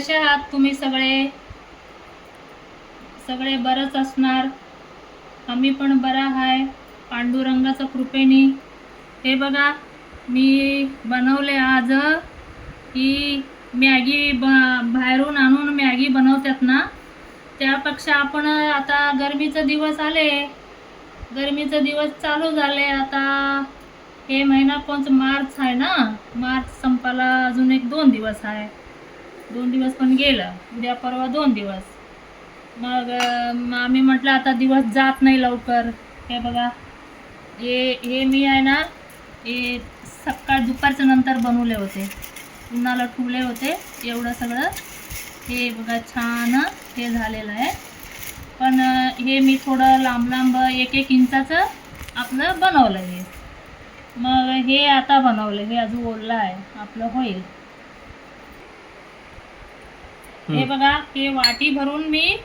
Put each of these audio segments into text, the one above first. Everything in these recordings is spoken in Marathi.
कसे आहात तुम्ही सगळे? सगळे बरंच असणार. आम्ही पण बरा आहे पांडुरंगाच्या कृपेने. हे बघा, मी बनवले आज ही मॅगी. बाहेरून आणून मॅगी बनवतात ना, त्यापेक्षा आपण आता गरमीचे दिवस आले, गरमीचे दिवस चालू झाले. आता हे महिना कोणचं मार्च आहे ना, मार्च संपायला अजून 1-2 दिवस आहे. 2 दिवस पण गेलं, उद्या परवा 2 दिवस. मग आम्ही म्हटलं आता दिवस जात नाही लवकर. हे बघा, हे मी आहे ना, हे दुपारच्या नंतर बनवले होते, उन्हाला ठेवले होते. एवढं सगळं हे बघा छान हे झालेलं आहे. पण हे मी थोडं लांब लांब 1-1 इंचाचं आपलं बनवलं हे. मग हे आता बनवलं, हे अजून ओलं आहे, आपलं होईल. हे बघा, हे वाटी भरून मी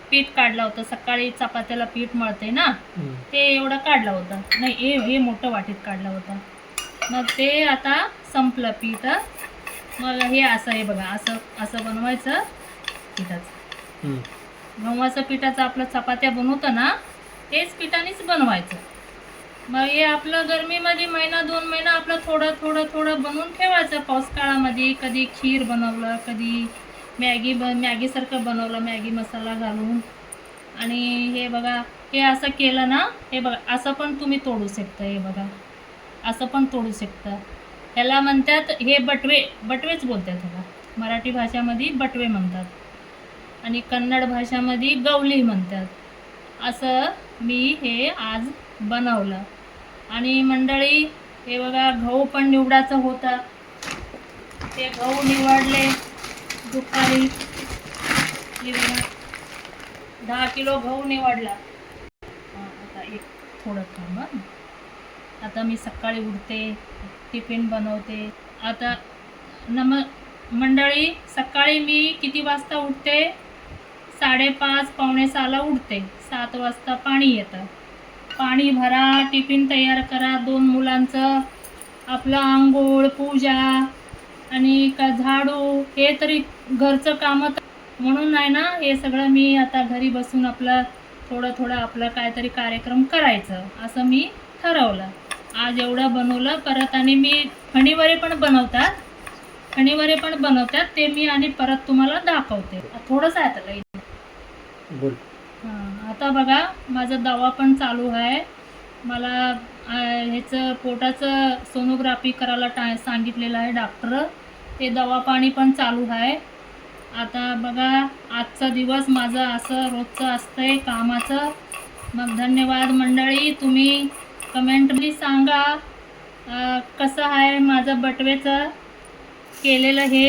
पीठ काढलं होतं. सकाळी चपात्याला पीठ मळते ना, ते एवढं काढलं होतं. नाही, हे मोठं वाटीत काढलं होतं. मग ते आता संपलं पीठ. मग हे असं, हे बघा, असं असं बनवायचं पिठाचं. गव्हाचं पिठाचं आपलं चपात्या बनवतो ना, तेच पिठानेच बनवायचं. मग हे आपलं गरमीमध्ये 1-2 महिना आपलं थोडं थोडं थोडं बनवून ठेवायचं. पाऊस काळामध्ये कधी खीर बनवलं, कधी मॅगीसारखं बनवलं, मॅगी मसाला घालून. आणि हे बघा, हे असं केलं ना, हे बघा असं पण तुम्ही तोडू शकता. हे बघा, असं पण तोडू शकता. ह्याला म्हणतात, हे बटवेच बोलतात ह्याला. मराठी भाषामध्ये बटवे म्हणतात आणि कन्नड भाषामध्ये गवली म्हणतात. असं मी हे आज बनवलं. आणि मंडळी, हे बघा, गहू पण निवडायचं होतं. ते गहू निवडले दुपारी. हे बघा, 10 किलो गहू निवडला. आता एक थोडं थांबा. आता मी सकाळी उठते, टिफिन बनवते. आता मंडळी, सकाळी मी किती वाजता उठते? 5:30 पावणे 6ला उठते. 7 वाजता पाणी येतं. पाणी भरा, टिफिन तयार करा 2 मुलांचं, आपलं आंघोळ, पूजा आणि का झाडू, हे तरी घरचं कामं. म्हणून आहे ना, हे सगळं मी आता घरी बसून आपलं थोडं थोडं आपलं काहीतरी कार्यक्रम करायचं असं मी ठरवलं. आज एवढं बनवलं. परत आणि मी खणीवरे पण बनवतात, ते मी आणि परत तुम्हाला दाखवते. थोडंसं आहे त्याला बोल. हां, आता बघा, माझा दवा पण चालू आहे. मला ह्याचं पोटाचं सोनोग्राफी करायला सांगितलेलं आहे डॉक्टर. ते दवा पाणी पण चालू आहे. आता बघा, आजचा दिवस माझं असं रोजचं असतंय कामाचं. मग धन्यवाद मंडळी. तुम्ही कमेंटमध्ये सांगा कसं आहे माझं बटवेचं केलेलं हे.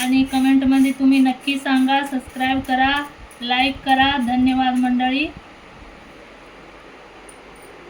आणि कमेंटमध्ये तुम्ही नक्की सांगा. सबस्क्राईब करा, लाईक करा. धन्यवाद मंडळी.